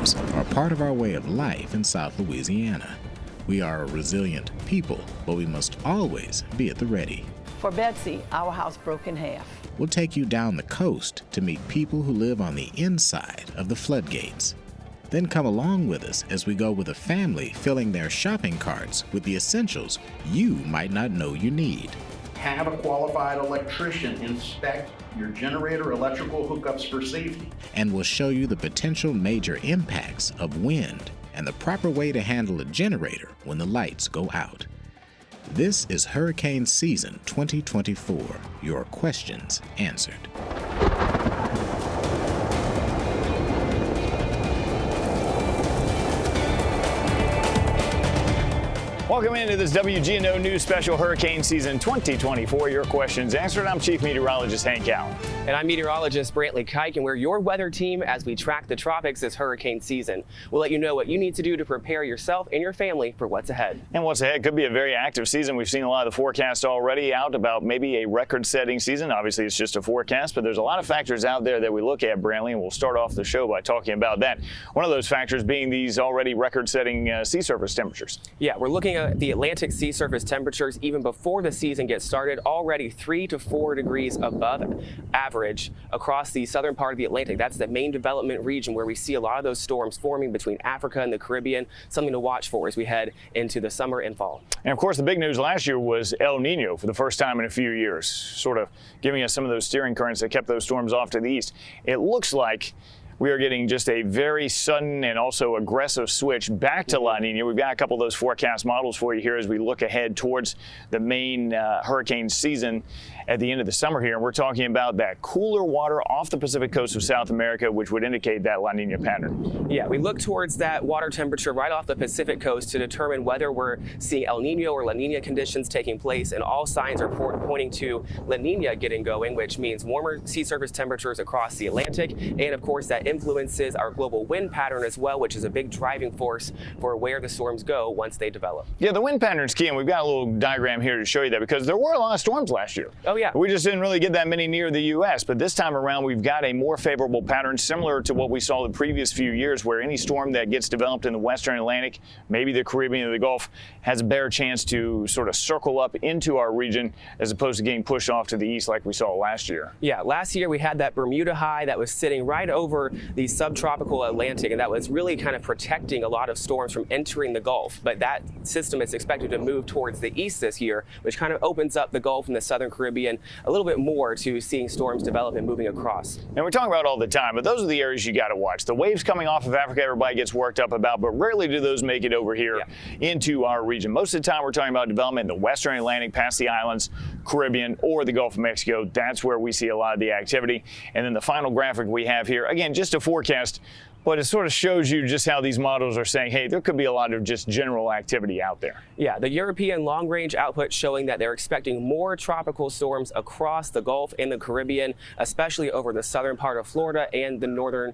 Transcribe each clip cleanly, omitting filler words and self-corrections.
storms are part of our way of life in South Louisiana. We are a resilient people, but we must always be at the ready. For Betsy, our house broke in half. We'll take you down the coast to meet people who live on the inside of the floodgates. Then come along with us as we go with a family filling their shopping carts with the essentials you might not know you need. Have a qualified electrician inspect your generator electrical hookups for safety. And we'll show you the potential major impacts of wind and the proper way to handle a generator when the lights go out. This is Hurricane Season 2024. Your questions answered. Welcome into this WGNO News Special Hurricane Season 2024. Your questions answered. I'm Chief Meteorologist Hank Allen. And I'm meteorologist Brantley Kike, and we're your weather team as we track the tropics this hurricane season. We'll let you know what you need to do to prepare yourself and your family for what's ahead. And what's ahead could be a very active season. We've seen a lot of the forecasts already out about maybe a record-setting season. Obviously, it's just a forecast, but there's a lot of factors out there that we look at, Brantley, and we'll start off the show by talking about that. One of those factors being these already record-setting sea surface temperatures. Yeah, we're looking at the Atlantic sea surface temperatures even before the season gets started, already 3 to 4 degrees above average across the southern part of the Atlantic. That's the main development region where we see a lot of those storms forming between Africa and the Caribbean, something to watch for as we head into the summer and fall. And of course, the big news last year was El Nino for the first time in a few years, sort of giving us some of those steering currents that kept those storms off to the east. It looks like we are getting just a very sudden and also aggressive switch back to La Nina. We've got a couple of those forecast models for you here as we look ahead towards the main hurricane season at the end of the summer here. And we're talking about that cooler water off the Pacific coast of South America, which would indicate that La Nina pattern. Yeah, we look towards that water temperature right off the Pacific coast to determine whether we're seeing El Nino or La Nina conditions taking place. And all signs are pointing to La Nina getting going, which means warmer sea surface temperatures across the Atlantic. And of course, that influences our global wind pattern as well, which is a big driving force for where the storms go once they develop. Yeah, the wind pattern's key, and we've got a little diagram here to show you that because there were a lot of storms last year. Oh, yeah. We just didn't really get that many near the U.S., but this time around we've got a more favorable pattern similar to what we saw the previous few years, where any storm that gets developed in the western Atlantic, maybe the Caribbean or the Gulf, has a better chance to sort of circle up into our region as opposed to getting pushed off to the east like we saw last year. Yeah, last year we had that Bermuda high that was sitting right over the subtropical Atlantic, and that was really kind of protecting a lot of storms from entering the Gulf. But that system is expected to move towards the east this year, which kind of opens up the Gulf and the southern Caribbean a little bit more to seeing storms develop and moving across. And we're talking about all the time, but those are the areas you got to watch. The waves coming off of Africa, everybody gets worked up about, but rarely do those make it over here into our region. Most of the time we're talking about development in the western Atlantic, past the islands, Caribbean, or the Gulf of Mexico. That's where we see a lot of the activity. And then the final graphic we have here, again, just a forecast, but it sort of shows you just how these models are saying, hey, there could be a lot of just general activity out there. Yeah, the European long-range output showing that they're expecting more tropical storms across the Gulf and the Caribbean, especially over the southern part of Florida and the northern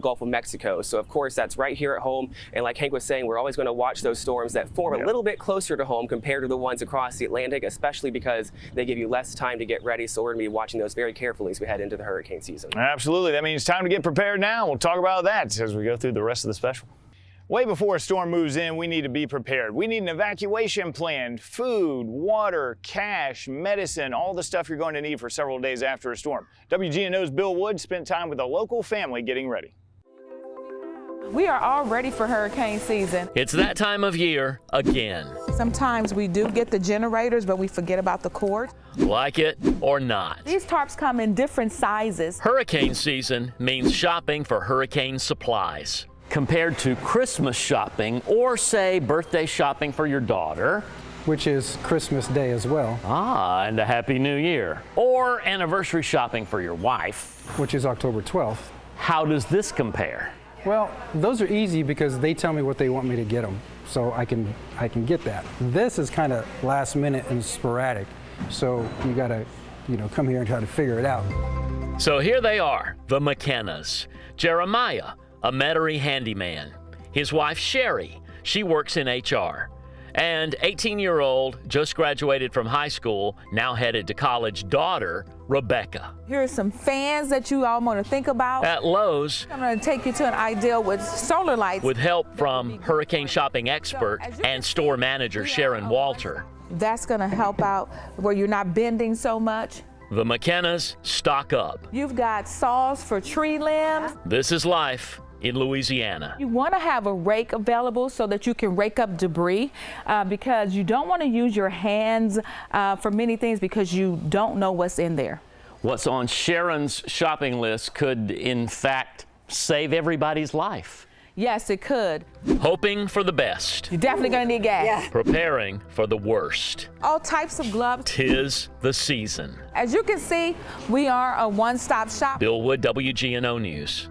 Gulf of Mexico. So, of course, that's right here at home. And like Hank was saying, we're always going to watch those storms that form a little bit closer to home compared to the ones across the Atlantic, especially because they give you less time to get ready. So we're going to be watching those very carefully as we head into the hurricane season. Absolutely. That means time to get prepared now. We'll talk about that as we go through the rest of the special. Way before a storm moves in, we need to be prepared. We need an evacuation plan, food, water, cash, medicine, all the stuff you're going to need for several days after a storm. WGNO's Bill Wood spent time with a local family getting ready. We are all ready for hurricane season. It's that time of year again. Sometimes we do get the generators, but we forget about the cord. Like it or not. These tarps come in different sizes. Hurricane season means shopping for hurricane supplies. Compared to Christmas shopping or, say, birthday shopping for your daughter. Which is Christmas Day as well. Ah, and a Happy New Year. Or anniversary shopping for your wife. Which is October 12th. How does this compare? Well, those are easy because they tell me what they want me to get them, so I can get that. This is kind of last minute and sporadic, so you gotta, come here and try to figure it out. So here they are, the McKennas. Jeremiah, a Metairie handyman. His wife Sherry, she works in HR. And 18-year-old, just graduated from high school, now headed to college daughter, Rebecca. Here are some fans that you all want to think about. At Lowe's, I'm going to take you to an ideal with solar lights. with help from hurricane shopping expert and store manager Sharon Walter. That's going to help out where you're not bending so much. The McKennas stock up. You've got saws for tree limbs. This is life in Louisiana. You want to have a rake available so that you can rake up debris because you don't want to use your hands for many things because you don't know what's in there. What's on Sharon's shopping list could, in fact, save everybody's life. Yes, it could. Hoping for the best. You're definitely going to need gas. Yeah. Preparing for the worst. All types of gloves. 'Tis the season. As you can see, we are a one-stop shop. Bill Wood, WGNO News.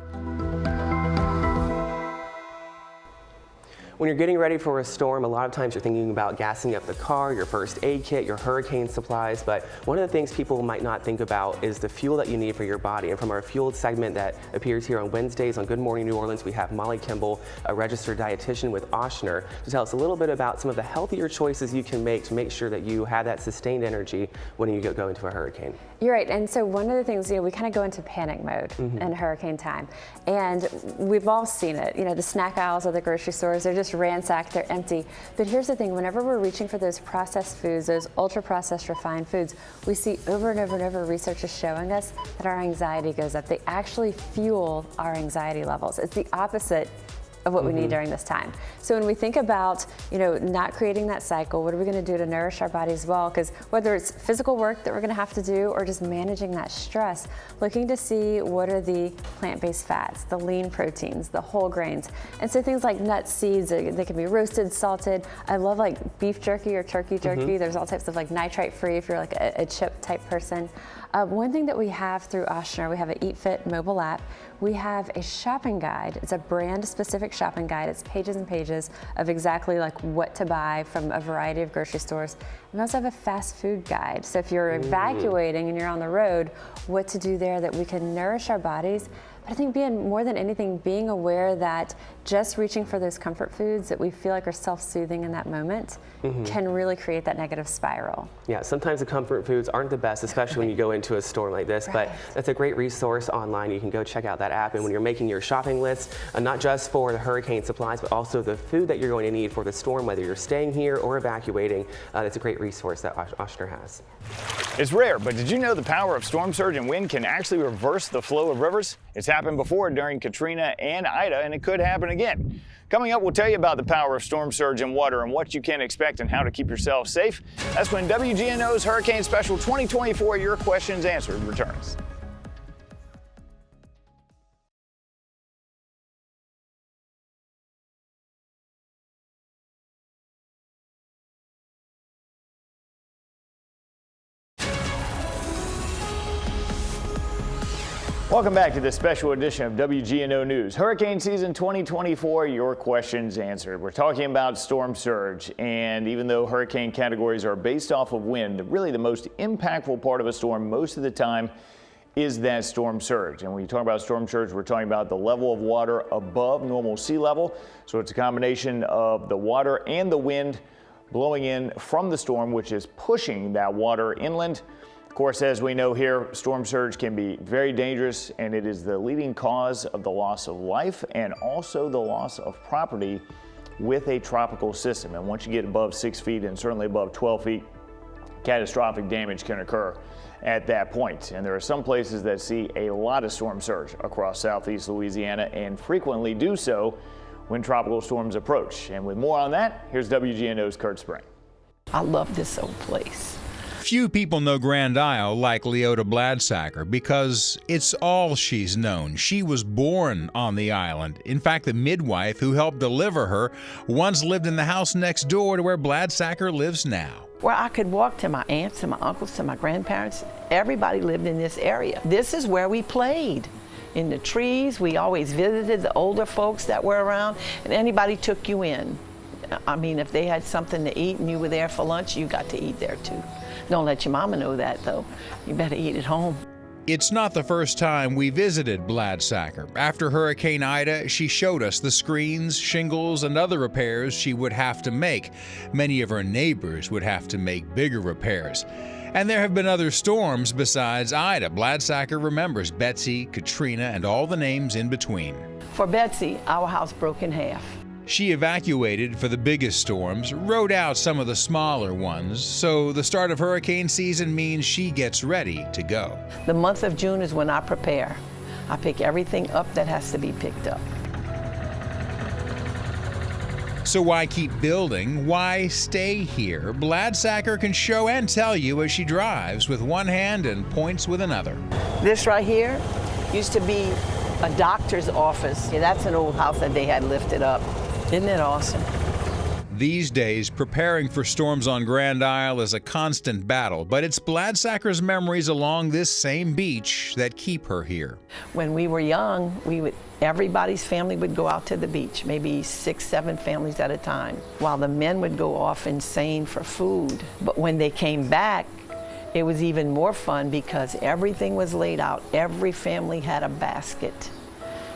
When you're getting ready for a storm, a lot of times you're thinking about gassing up the car, your first aid kit, your hurricane supplies, but one of the things people might not think about is the fuel that you need for your body. And from our fueled segment that appears here on Wednesdays on Good Morning New Orleans, we have Molly Kimball, a registered dietitian with Ochsner, to tell us a little bit about some of the healthier choices you can make to make sure that you have that sustained energy when you go into a hurricane. You're right, and so one of the things, we kind of go into panic mode in hurricane time, and we've all seen it. The snack aisles at the grocery stores, they're just ransacked, they're empty. But here's the thing, whenever we're reaching for those processed foods, those ultra-processed refined foods, we see over and over and over research is showing us that our anxiety goes up. They actually fuel our anxiety levels. It's the opposite of what we need during this time. So when we think about, not creating that cycle, what are we going to do to nourish our bodies well? Because whether it's physical work that we're going to have to do or just managing that stress, looking to see what are the plant-based fats, the lean proteins, the whole grains. And so things like nuts, seeds, they can be roasted, salted. I love like beef jerky or turkey jerky. There's all types of like nitrite-free if you're like a chip type person. One thing that we have through Ochsner, we have an Eat Fit mobile app. We have a shopping guide. It's a brand-specific shopping guide. It's pages and pages of exactly like what to buy from a variety of grocery stores. And we also have a fast food guide. So if you're evacuating and you're on the road, what to do there that we can nourish our bodies. But I think more than anything, being aware that just reaching for those comfort foods that we feel like are self-soothing in that moment can really create that negative spiral. Yeah, sometimes the comfort foods aren't the best, especially when you go into a storm like this, but that's a great resource online. You can go check out that app, and when you're making your shopping list, not just for the hurricane supplies, but also the food that you're going to need for the storm, whether you're staying here or evacuating, that's a great resource that Ochsner has. It's rare, but did you know the power of storm surge and wind can actually reverse the flow of rivers? It's happened before during Katrina and Ida, and it could happen again. Coming up, we'll tell you about the power of storm surge and water and what you can expect and how to keep yourself safe. That's when WGNO's Hurricane Special 2024, Your Questions Answered, returns. Welcome back to this special edition of WGNO News. Hurricane season 2024, your questions answered. We're talking about storm surge, and even though hurricane categories are based off of wind, really the most impactful part of a storm most of the time is that storm surge. And when you talk about storm surge, we're talking about the level of water above normal sea level. So it's a combination of the water and the wind blowing in from the storm, which is pushing that water inland. Of course, as we know here, storm surge can be very dangerous, and it is the leading cause of the loss of life and also the loss of property with a tropical system. And once you get above 6 feet and certainly above 12 feet, catastrophic damage can occur at that point. And there are some places that see a lot of storm surge across southeast Louisiana and frequently do so when tropical storms approach. And with more on that, here's WGNO's Kurt Spring. I love this old place. Few people know Grand Isle like Leota Bladsacker because it's all she's known. She was born on the island. In fact, the midwife who helped deliver her once lived in the house next door to where Bladsacker lives now. Where I could walk to my aunts, to my uncles, to my grandparents. Everybody lived in this area. This is where we played. In the trees, we always visited the older folks that were around, and anybody took you in. I mean, if they had something to eat and you were there for lunch, you got to eat there too. Don't let your mama know that, though. You better eat at home. It's not the first time we visited Bladsacker. After Hurricane Ida, she showed us the screens, shingles, and other repairs she would have to make. Many of her neighbors would have to make bigger repairs. And there have been other storms besides Ida. Bladsacker remembers Betsy, Katrina, and all the names in between. For Betsy, our house broke in half. She evacuated for the biggest storms, rode out some of the smaller ones, so the start of hurricane season means she gets ready to go. The month of June is when I prepare. I pick everything up that has to be picked up. So why keep building? Why stay here? Bladsacker can show and tell you as she drives with one hand and points with another. This right here used to be a doctor's office. Yeah, that's an old house that they had lifted up. Isn't it awesome? These days, preparing for storms on Grand Isle is a constant battle, but it's Bladsacker's memories along this same beach that keep her here. When we were young, everybody's family would go out to the beach, maybe 6, 7 families at a time, while the men would go off insane for food. But when they came back, it was even more fun because everything was laid out. Every family had a basket.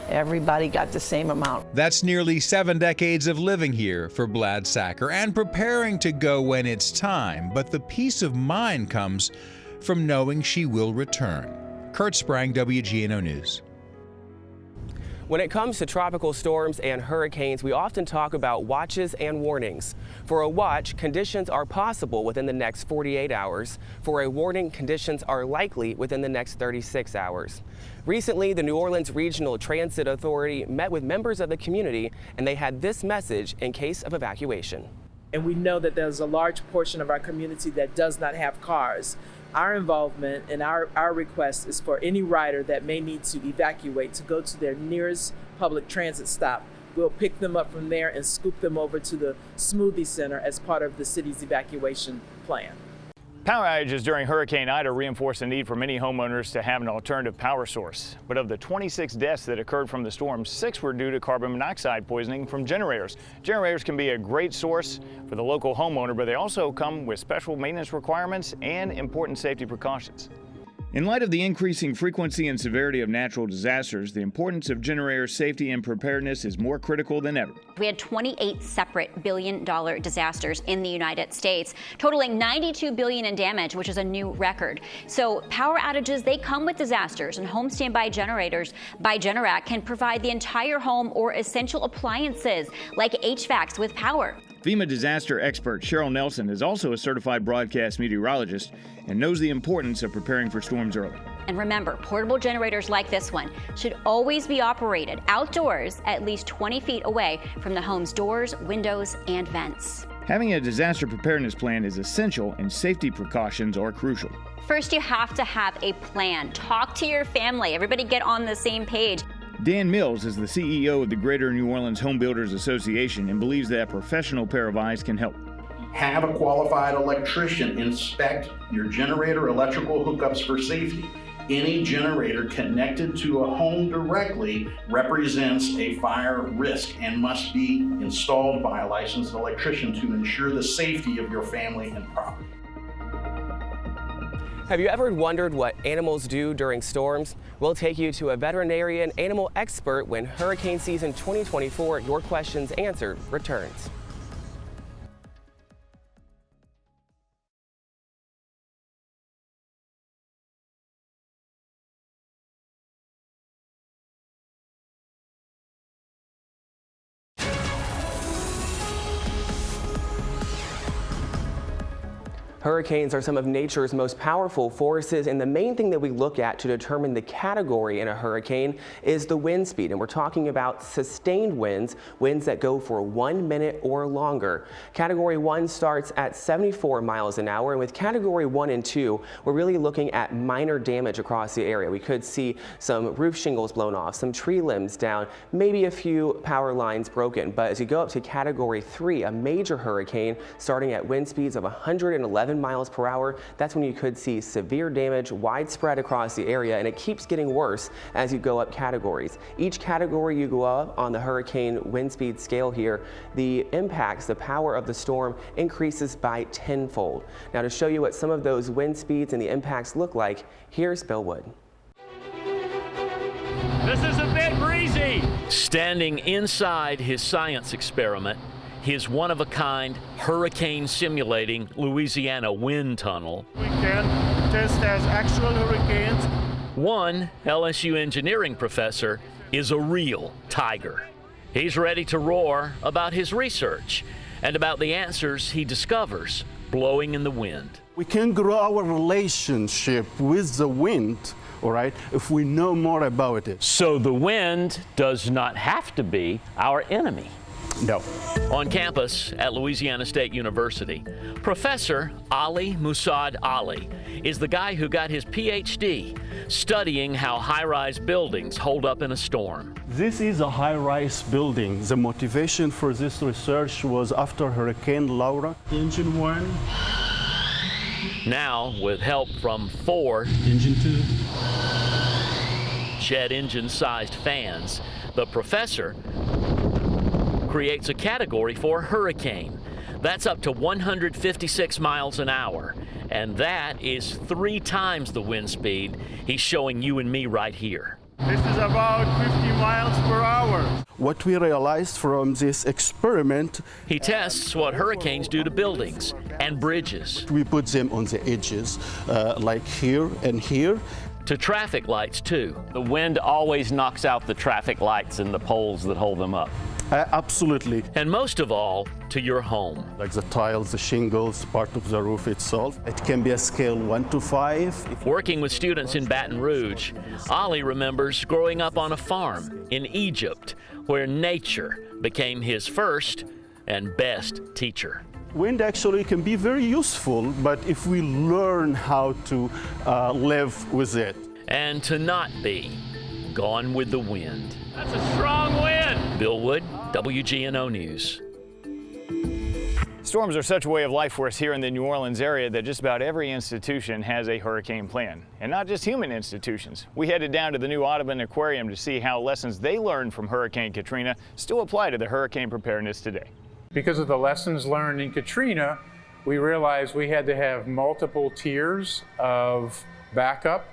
Everybody got the same amount. That's nearly 7 decades of living here for Bladsacker and preparing to go when it's time. But the peace of mind comes from knowing she will return. Kurt Sprang, WGNO News. When it comes to tropical storms and hurricanes, we often talk about watches and warnings. For a watch, conditions are possible within the next 48 hours. For a warning, conditions are likely within the next 36 hours. Recently, the New Orleans Regional Transit Authority met with members of the community, and they had this message in case of evacuation. And we know that there's a large portion of our community that does not have cars. Our involvement and our request is for any rider that may need to evacuate to go to their nearest public transit stop. We'll pick them up from there and scoop them over to the Smoothie Center as part of the city's evacuation plan. Power outages during Hurricane Ida reinforced the need for many homeowners to have an alternative power source. But of the 26 deaths that occurred from the storm, 6 were due to carbon monoxide poisoning from generators. Generators can be a great source for the local homeowner, but they also come with special maintenance requirements and important safety precautions. In light of the increasing frequency and severity of natural disasters, the importance of generator safety and preparedness is more critical than ever. We had 28 separate billion-dollar disasters in the United States, totaling $92 billion in damage, which is a new record. So power outages, they come with disasters, and home standby generators by Generac can provide the entire home or essential appliances like HVACs with power. FEMA disaster expert Cheryl Nelson is also a certified broadcast meteorologist and knows the importance of preparing for storms early. And remember, portable generators like this one should always be operated outdoors at least 20 feet away from the home's doors, windows, and vents. Having a disaster preparedness plan is essential, and safety precautions are crucial. First, you have to have a plan. Talk to your family. Everybody get on the same page. Dan Mills is the CEO of the Greater New Orleans Home Builders Association and believes that a professional pair of eyes can help. Have a qualified electrician inspect your generator electrical hookups for safety. Any generator connected to a home directly represents a fire risk and must be installed by a licensed electrician to ensure the safety of your family and property. Have you ever wondered what animals do during storms? We'll take you to a veterinarian animal expert when hurricane season 2024 Your Questions Answered returns. Hurricanes are some of nature's most powerful forces, and the main thing that we look at to determine the category in a hurricane is the wind speed. And we're talking about sustained winds, winds that go for 1 minute or longer. Category 1 starts at 74 miles an hour, and with Category 1 and 2, we're really looking at minor damage across the area. We could see some roof shingles blown off, some tree limbs down, maybe a few power lines broken. But as you go up to Category 3, a major hurricane starting at wind speeds of 111 miles per hour, that's when you could see severe damage widespread across the area, and it keeps getting worse as you go up categories. Each category you go up on the hurricane wind speed scale here, the impacts, the power of the storm increases by tenfold. Now, to show you what some of those wind speeds and the impacts look like, here's Bill Wood. This is a bit breezy. Standing inside his science experiment, his one-of-a-kind hurricane simulating Louisiana wind tunnel. We can test as actual hurricanes. One LSU engineering professor is a real tiger. He's ready to roar about his research and about the answers he discovers blowing in the wind. We can grow our relationship with the wind, all right, if we know more about it. So the wind does not have to be our enemy. No. On campus at Louisiana State University, Professor Ali Musad Ali is the guy who got his PhD studying how high-rise buildings hold up in a storm. This is a high-rise building. The motivation for this research was after Hurricane Laura. Engine 1. Now, with help from 4 Engine 2. jet engine-sized fans, the professor creates a category for hurricane. That's up to 156 miles an hour, and that is 3 times the wind speed he's showing you and me right here. This is about 50 miles per hour. What we realized from this experiment, he tests what hurricanes do to buildings and bridges. We put them on the edges, like here and here. To traffic lights, too. The wind always knocks out the traffic lights and the poles that hold them up. Absolutely. And most of all, to your home. Like the tiles, the shingles, part of the roof itself. It can be a scale 1 to 5. Working with students in Baton Rouge, Ali remembers growing up on a farm in Egypt, where nature became his first and best teacher. Wind actually can be very useful, but if we learn how to live with it. And to not be gone with the wind. That's a strong wind. Bill Wood, WGNO News. Storms are such a way of life for us here in the New Orleans area that just about every institution has a hurricane plan. And not just human institutions. We headed down to the new Audubon Aquarium to see how lessons they learned from Hurricane Katrina still apply to the hurricane preparedness today. Because of the lessons learned in Katrina, we realized we had to have multiple tiers of backup.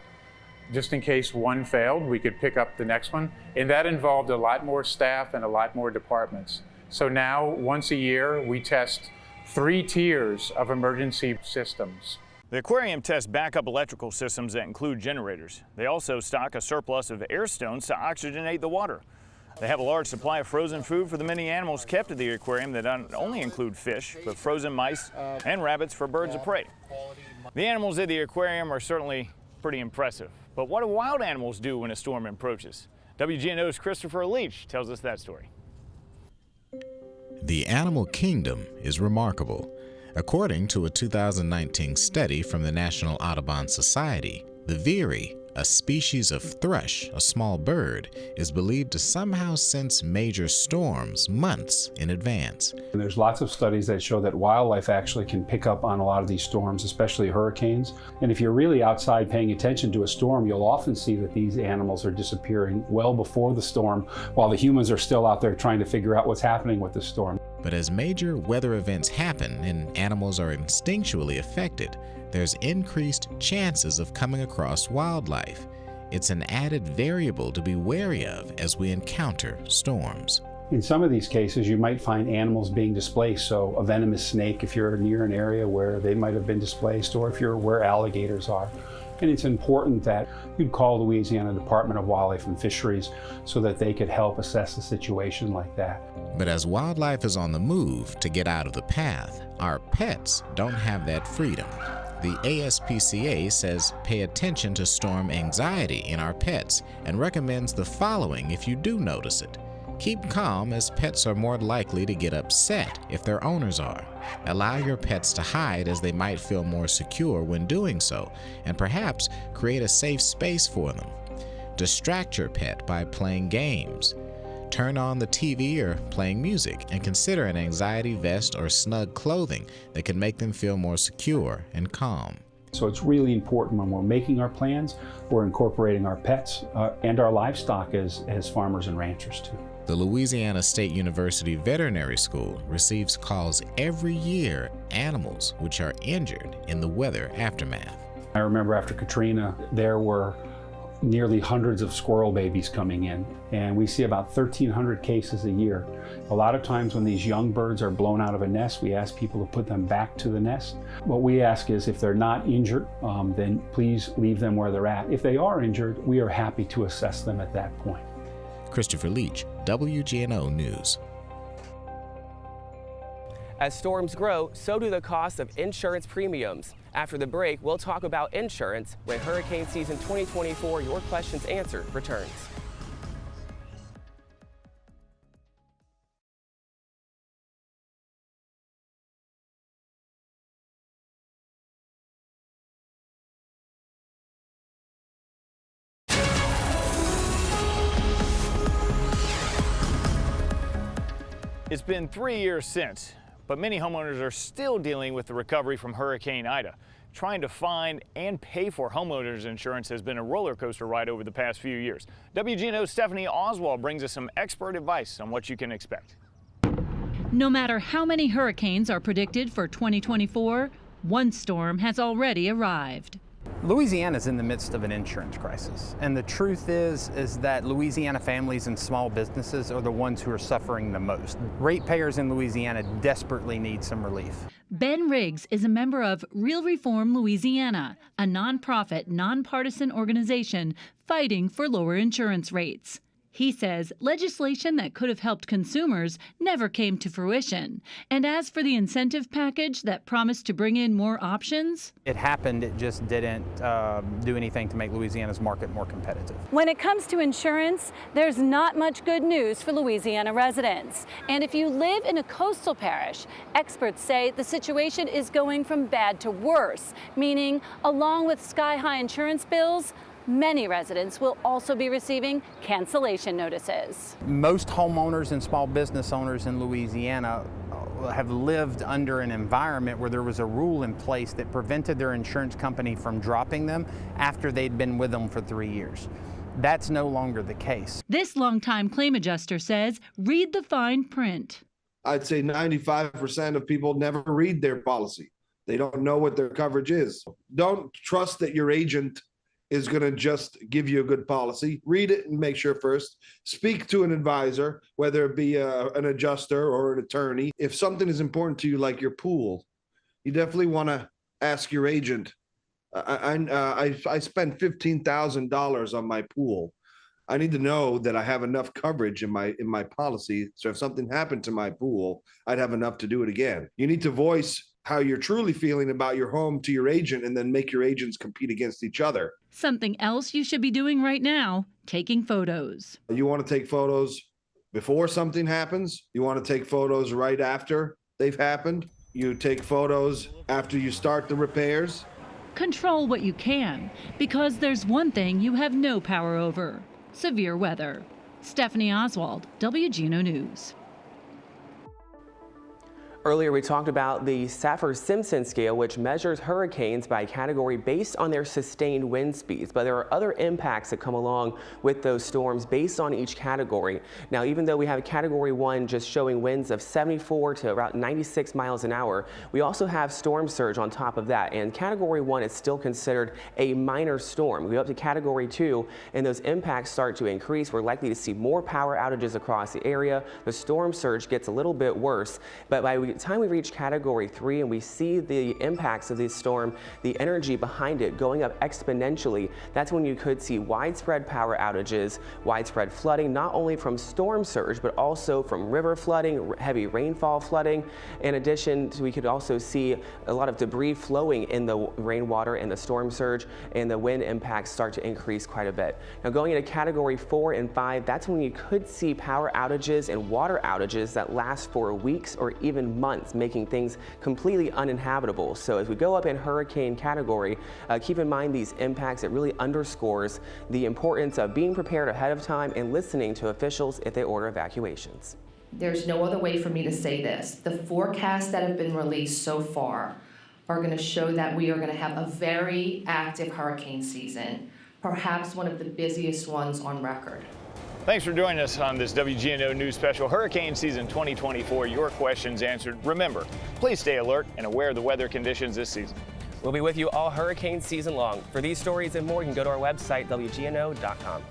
Just in case one failed, we could pick up the next one. And that involved a lot more staff and a lot more departments. So now, once a year, we test 3 tiers of emergency systems. The aquarium tests backup electrical systems that include generators. They also stock a surplus of air stones to oxygenate the water. They have a large supply of frozen food for the many animals kept at the aquarium that not only include fish, but frozen mice and rabbits for birds of prey. The animals at the aquarium are certainly pretty impressive. But what do wild animals do when a storm approaches? WGNO's Christopher Leach tells us that story. The animal kingdom is remarkable. According to a 2019 study from the National Audubon Society, the veery, a species of thrush, a small bird, is believed to somehow sense major storms months in advance. And there's lots of studies that show that wildlife actually can pick up on a lot of these storms, especially hurricanes. And if you're really outside paying attention to a storm, you'll often see that these animals are disappearing well before the storm, while the humans are still out there trying to figure out what's happening with the storm. But as major weather events happen and animals are instinctually affected, there's increased chances of coming across wildlife. It's an added variable to be wary of as we encounter storms. In some of these cases, you might find animals being displaced. So a venomous snake, if you're near an area where they might have been displaced, or if you're where alligators are. And it's important that you'd call the Louisiana Department of Wildlife and Fisheries so that they could help assess a situation like that. But as wildlife is on the move to get out of the path, our pets don't have that freedom. The ASPCA says pay attention to storm anxiety in our pets and recommends the following if you do notice it. Keep calm, as pets are more likely to get upset if their owners are. Allow your pets to hide, as they might feel more secure when doing so, and perhaps create a safe space for them. Distract your pet by playing games. Turn on the TV or playing music, and consider an anxiety vest or snug clothing that can make them feel more secure and calm. So it's really important when we're making our plans, we're incorporating our pets and our livestock as farmers and ranchers too. The Louisiana State University Veterinary School receives calls every year, animals which are injured in the weather aftermath. I remember after Katrina, there were nearly hundreds of squirrel babies coming in, and we see about 1,300 cases a year. A lot of times when these young birds are blown out of a nest, we ask people to put them back to the nest. What we ask is if they're not injured, then please leave them where they're at. If they are injured, we are happy to assess them at that point. Christopher Leach, WGNO News. As storms grow, so do the cost of insurance premiums. After the break, we'll talk about insurance when hurricane season 2024 Your Questions Answered returns. It's been 3 years since, but many homeowners are still dealing with the recovery from Hurricane Ida. Trying to find and pay for homeowners insurance has been a roller coaster ride over the past few years. WGNO's Stephanie Oswald brings us some expert advice on what you can expect. No matter how many hurricanes are predicted for 2024, one storm has already arrived. Louisiana is in the midst of an insurance crisis, and the truth is that Louisiana families and small businesses are the ones who are suffering the most. Ratepayers in Louisiana desperately need some relief. Ben Riggs is a member of Real Reform Louisiana, a nonprofit, nonpartisan organization fighting for lower insurance rates. He says legislation that could have helped consumers never came to fruition. And as for the incentive package that promised to bring in more options, It happened, it just didn't do anything to make Louisiana's market more competitive. When it comes to insurance, there's not much good news for Louisiana residents. And if you live in a coastal parish, experts say the situation is going from bad to worse, meaning along with sky-high insurance bills, many residents will also be receiving cancellation notices. Most homeowners and small business owners in Louisiana have lived under an environment where there was a rule in place that prevented their insurance company from dropping them after they'd been with them for 3 years. That's no longer the case. this longtime claim adjuster says read the fine print. I'd say 95% of people never read their policy. They don't know what their coverage is. Don't trust that your agent is going to just give you a good policy. Read it and make sure first. Speak to an advisor, whether it be an adjuster or an attorney. If something is important to you, like your pool, you definitely want to ask your agent. I spent $15,000 on my pool. I need to know that I have enough coverage in my policy, so if something happened to my pool, I'd have enough to do it again. You need to voice how you're truly feeling about your home to your agent, and then make your agents compete against each other. Something else you should be doing right now, taking photos. You want to take photos before something happens. You want to take photos right after they've happened. You take photos after you start the repairs. Control what you can, because there's one thing you have no power over: severe weather. Stephanie Oswald, WGNO News. Earlier, we talked about the Saffir-Simpson scale, which measures hurricanes by category based on their sustained wind speeds. But there are other impacts that come along with those storms based on each category. Now, even though we have Category 1 just showing winds of 74 to about 96 miles an hour, we also have storm surge on top of that. And Category 1 is still considered a minor storm. We go up to Category 2, and those impacts start to increase. We're likely to see more power outages across the area. The storm surge gets a little bit worse, but by the time we reach Category 3 and we see the impacts of this storm, the energy behind it going up exponentially, that's when you could see widespread power outages, widespread flooding, not only from storm surge, but also from river flooding, heavy rainfall flooding. In addition, we could also see a lot of debris flowing in the rainwater and the storm surge, and the wind impacts start to increase quite a bit. Now, going into Category 4 and 5, that's when you could see power outages and water outages that last for weeks or even months, making things completely uninhabitable. So as we go up in hurricane category, keep in mind these impacts. It really underscores the importance of being prepared ahead of time and listening to officials if they order evacuations. There's no other way for me to say this. The forecasts that have been released so far are going to show that we are going to have a very active hurricane season, perhaps one of the busiest ones on record. Thanks for joining us on this WGNO News Special, Hurricane Season 2024, Your Questions Answered. Remember, please stay alert and aware of the weather conditions this season. We'll be with you all hurricane season long. For these stories and more, you can go to our website, WGNO.com.